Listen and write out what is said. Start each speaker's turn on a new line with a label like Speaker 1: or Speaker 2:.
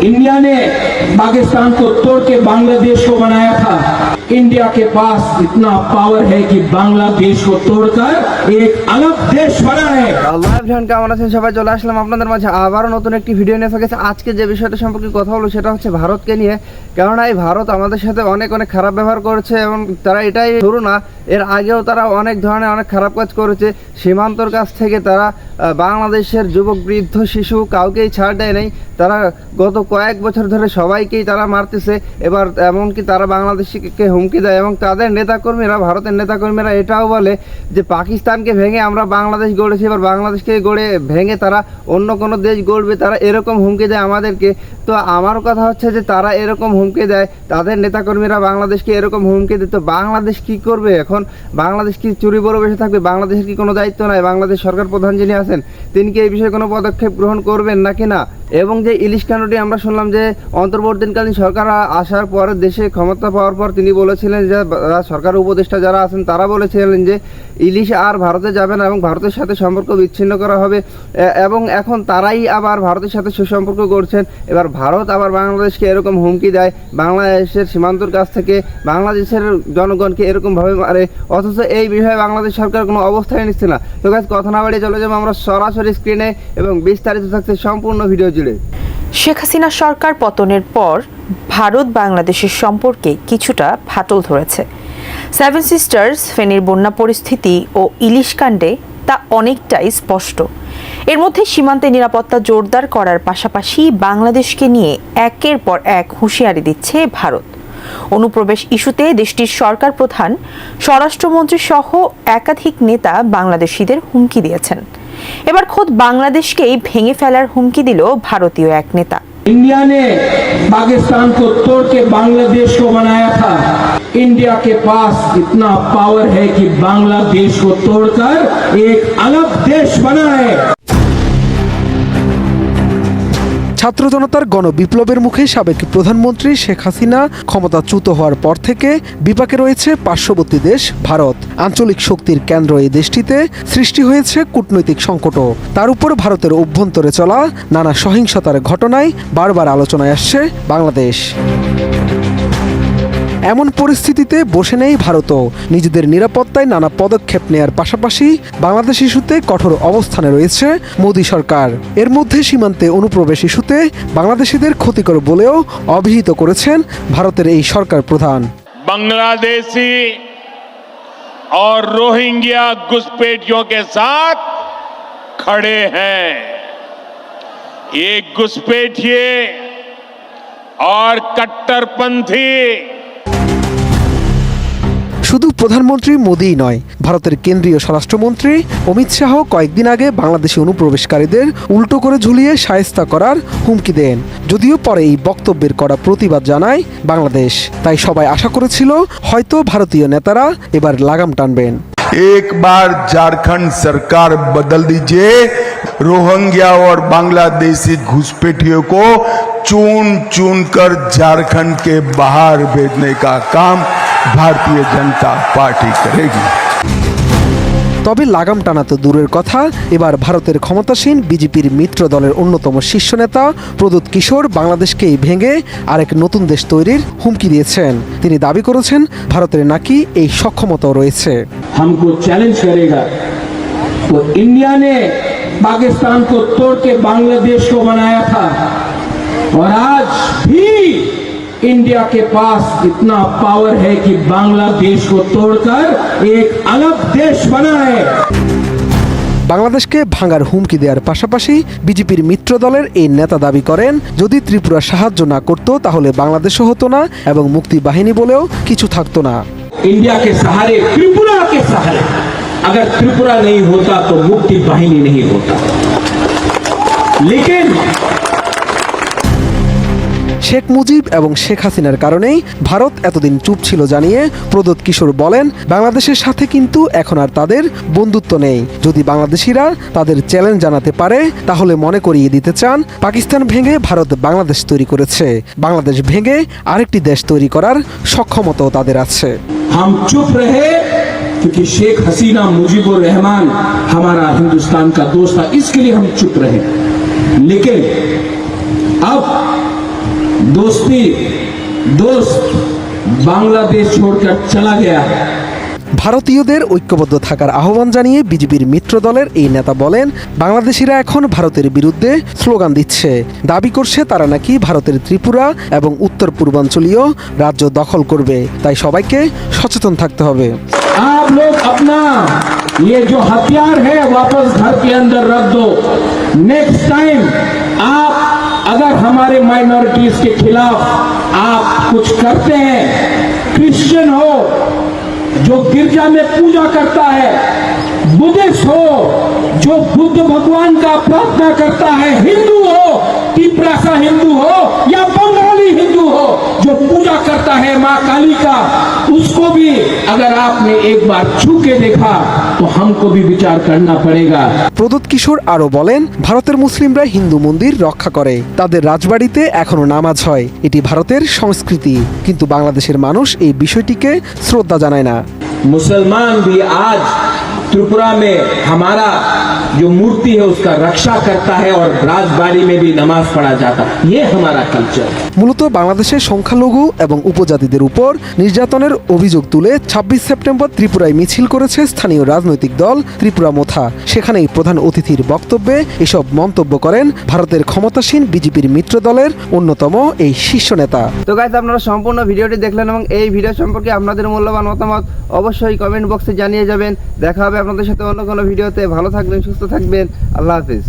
Speaker 1: India ने पाकिस्तान को तोड़ के बांग्लादेश को बनाया था। इंडिया के पास इतना पावर है कि बांग्लादेश को तोड़कर एक अलग देश बनाए।
Speaker 2: কেমন আছেন সবাই? চলে আসলাম আপনাদের মাঝে আবারও নতুন একটি ভিডিও নিয়ে এসেছে। আজকে যে বিষয়টা সম্পর্কে কথা বলবো সেটা হচ্ছে ভারতকে নিয়ে। কেননা এই ভারত আমাদের সাথে অনেক খারাপ ব্যবহার করেছে এবং তারা এটাই শুরু না, এর আগেও তারা অনেক ধরনের অনেক খারাপ কাজ করেছে। সীমান্তর কাছ থেকে তারা বাংলাদেশের যুবক বৃদ্ধ শিশু কাউকেই ছাড় দেয় নাই। তারা গত কয়েক বছর ধরে সবাইকেই তারা মারতেছে। এবার এমনকি তারা বাংলাদেশকে হুমকি দেয় এবং তাদের নেতাকর্মীরা, ভারতের নেতাকর্মীরা এটাও বলে যে পাকিস্তানকে ভেঙে আমরা বাংলাদেশ গড়েছি, এবার বাংলাদেশকে ভেঙে তারা অন্য কোনো দেশ গড়বে, তারা এরকম হুমকি দেয় আমাদেরকে। তো আমার কথা হচ্ছে যে তারা এরকম হুমকি দেয়, তাদের নেতাকর্মীরা বাংলাদেশকে এরকম হুমকি দিত, বাংলাদেশ কি করবে এখন? বাংলাদেশ কি চুরি বড় বসে থাকবে? বাংলাদেশের কি কোনো দায়িত্ব নাই? বাংলাদেশ সরকার প্রধান যিনি আছেন তিনি কি এই বিষয়ে কোনো পদক্ষেপ গ্রহণ করবেন নাকি না? এবং যে ইলিশ কাণ্ডটি আমরা শুনলাম যে অন্তর্বর্তীকালীন সরকার আসার পর দেশে ক্ষমতা পাওয়ার পর তিনি বলেছিলেন যে সরকার উপদেষ্টা যারা আছেন তারা বলেছিলেন যে ইলিশ আর ভারতে যাবে না এবং ভারতের সাথে সম্পর্ক বিচ্ছিন্ন করা হবে। এবং এখন তারাই আবার ভারতের সাথে সুসম্পর্ক করছেন। এবার ভারত আবার বাংলাদেশকে এরকম হুমকি দেয়, বাংলাদেশের সীমান্তর কাছ থেকে বাংলাদেশের জনগণকে এরকমভাবে মারে, অথচ এই বিষয়ে বাংলাদেশ সরকার কোনো অবস্থায় নিচ্ছে না। তো গাইস, কথা না বাড়িয়ে চলে যাবো আমরা সরাসরি স্ক্রিনে এবং বিস্তারিত থাকছে সম্পূর্ণ ভিডিও জুড়ে।
Speaker 3: শেখ হাসিনা সরকার পতনের পর ভারত বাংলাদেশের সম্পর্কে কিছুটা ফাটল ধরেছে। সেভেন সিস্টার্স, ফেনীর বন্যা পরিস্থিতি ও ইলিশ কাণ্ডে তা অনেকটাই স্পষ্ট। এর মধ্যে সীমান্তে নিরাপত্তা জোরদার করার পাশাপাশি বাংলাদেশকে নিয়ে একের পর এক হুঁশিয়ারি দিচ্ছে ভারত। অনুপ্রবেশ ইস্যুতে দেশটির সরকার প্রধান, স্বরাষ্ট্রমন্ত্রী সহ একাধিক নেতা বাংলাদেশিদের হুমকি দিয়েছেন। এবার খোদ বাংলাদেশকেই ভেঙে ফেলার হুমকি দিল ভারতীয় এক নেতা।
Speaker 1: इंडिया ने पाकिस्तान को तोड़ के बांग्लादेश को बनाया था। इंडिया के पास इतना पावर है कि बांग्लादेश को तोड़कर एक अलग देश बनाए।
Speaker 4: ছাত্র জনতার গণবিপ্লবের মুখে সাবেক প্রধানমন্ত্রী শেখ হাসিনা ক্ষমতাচ্যুত হওয়ার পর থেকে বিপাকে রয়েছে পার্শ্ববর্তী দেশ ভারত। আঞ্চলিক শক্তির কেন্দ্র এই দেশটিতে সৃষ্টি হয়েছে কূটনৈতিক সংকটও। তার উপর ভারতের অভ্যন্তরে চলা নানা সহিংসতার ঘটনায় বারবার আলোচনায় আসছে বাংলাদেশ। এমন পরিস্থিতিতে বসে নেই ভারতও। নিজেদের নিরাপত্তায় নানা পদক্ষেপ নেয়ার পাশাপাশি বাংলাদেশ ইস্যুতে কঠোর অবস্থানে রয়েছে মোদী সরকার। এর মধ্যে সীমান্তে অনুপ্রবেশ ইস্যুতে বাংলাদেশিদের ক্ষতিকর বলেও অভিহিত করেছেন ভারতের এই সরকার প্রধান।
Speaker 5: बांग्लादेशी और रोहिंग्या घुसपैठियों के साथ खड़े हैं। ये घुसपैठिए और कट्टरपंथी
Speaker 4: শুধু প্রধানমন্ত্রী মোদিই নয়, ভারতের কেন্দ্রীয় স্বরাষ্ট্রমন্ত্রী অমিত শাহ কয়েকদিন আগে বাংলাদেশি অনুপ্রবেশকারীদের উল্টো করে ঝুলিয়ে শায়েস্তা করার হুমকি দেন। যদিও পরে এই বক্তব্যের কড়া প্রতিবাদ জানায় বাংলাদেশ। তাই সবাই আশা করেছিল হয়তো ভারতীয় নেতারা এবার লাগাম টানবেন।
Speaker 6: एक बार झारखंड सरकार बदल दीजिए, रोहिंग्या और बांग्लादेशी घुसपैठियों को चुन चुन कर झारखंड के बाहर भेजने का काम भारतीय जनता पार्टी करेगी।
Speaker 4: তবে লাগাম টানা তো দূরের কথা, এবার ভারতের ক্ষমতাসীন বিজেপির মিত্র দলের অন্যতম শীর্ষ নেতা প্রদ্যুৎ কিশোর বাংলাদেশকেই ভেঙে আরেক নতুন দেশ তৈরির হুমকি দিয়েছেন। তিনি দাবি করেছেন ভারতের নাকি এই সক্ষমতাও রয়েছে।
Speaker 1: हमको चैलेंज करेगा तो इंडिया ने पाकिस्तान को तोड़ के बांग्लादेश को बनाया था और आज भी इंडिया के पास इतना पावर है कि बांग्लादेश को तोड़कर एक अलग देश बनाए।
Speaker 4: বাংলাদেশকে ভাঙার হুমকি দেওয়ার পাশাপাশি বিজেপির মিত্র দলের এই নেতা দাবি করেন যদি ত্রিপুরা সাহায্য না করত তাহলে বাংলাদেশও হতো না এবং মুক্তি বাহিনী বলেও কিছু থাকতো না।
Speaker 1: इंडिया के सहारे, त्रिपुरा के सहारे, अगर त्रिपुरा नहीं होता तो मुक्ति वाहिनी नहीं होता। लेकिन
Speaker 4: শেখ মুজিব এবং শেখ হাসিনার কারণেই ভারত এতদিন চুপ ছিল জানিয়ে প্রদ্যুৎ কিশোর বলেন বাংলাদেশের সাথে কিন্তু এখন আর তাদের বন্ধুত্ব নেই। যদি বাংলাদেশিরা তাদের চ্যালেঞ্জ জানাতে পারে তাহলে মনে করিয়ে দিতে চান পাকিস্তান ভেঙে ভারত বাংলাদেশ তৈরি করেছে, বাংলাদেশ ভেঙে আরেকটি দেশ তৈরি করার সক্ষমতাও তাদের আছে।
Speaker 1: हम चुप रहे क्योंकि शेख हसीना मुजीबुर रहमान हमारा हिंदुस्तान का दोस्त था, इसके लिए हम चुप रहे। लेकिन अब दोस्त बांग्लादेश छोड़कर चला गया।
Speaker 4: ভারতীয়দের ঐক্যবদ্ধ থাকার আহ্বান জানিয়ে বিজেপির মিত্র দলের এই নেতা বলেন, বাংলাদেশিরা এখন ভারতের বিরুদ্ধে স্লোগান দিচ্ছে, দাবি করছে তারা নাকি ভারতের ত্রিপুরা এবং উত্তর পূর্বাঞ্চলীয় রাজ্য দখল করবে, তাই সবাইকে সচেতন থাকতে হবে।
Speaker 1: आप लोग अपना ये जो हथियार है वापस घर के अंदर रख दो। नेक्स्ट टाइम आप अगर हमारे माइनॉरिटीज के खिलाफ आप कुछ करते हैं, क्रिश्चियन हो जो गिरजा में पूजा करता है, बुद्धिस्ट हो जो बुद्ध भगवान का प्रार्थना करता है, हिंदू हो तिपरा सा हिंदू हो या बंगाली हिंदू हो जो पूजा करता है माँ काली का, उसको भी अगर आपने एक बार छू के देखा तो हमको भी विचार करना पड़ेगा।
Speaker 4: প্রদ্যোৎ কিশোর আরও বলেন, ভারতের মুসলিমরা হিন্দু মন্দির রক্ষা করে, তাদের রাজবাড়িতে এখনো নামাজ হয়, এটি ভারতের সংস্কৃতি, কিন্তু বাংলাদেশের মানুষ এই বিষয়টিকে শ্রদ্ধা জানায় না।
Speaker 1: मुसलमान भी आज त्रिपुरा में हमारा जो मूर्ति है उसका रक्षा करता है और राजबाड़ी में भी नमाज पढ़ा जाता है, ये हमारा कल्चर।
Speaker 4: মূলত বাংলাদেশের সংখ্যালঘু এবং উপজাতিদের উপর নির্যাতনের অভিযোগ তুলে ২৬ সেপ্টেম্বর ত্রিপুরায় মিছিল করেছে স্থানীয় রাজনৈতিক দল ত্রিপুরা মোথা। সেখানেই প্রধান অতিথির বক্তব্যে এসব মন্তব্য করেন ভারতের ক্ষমতাসীন বিজেপির মিত্র দলের অন্যতম এই শীর্ষ নেতা।
Speaker 2: তো গাইস, আপনারা সম্পূর্ণ ভিডিওটি দেখলেন এবং এই ভিডিও সম্পর্কে আপনাদের মূল্যবান মতামত অবশ্যই কমেন্ট বক্সে জানিয়ে যাবেন। দেখা হবে আপনাদের সাথে অন্য কোনো ভিডিওতে। ভালো থাকবেন, সুস্থ থাকবেন, আল্লাহ হাফিজ।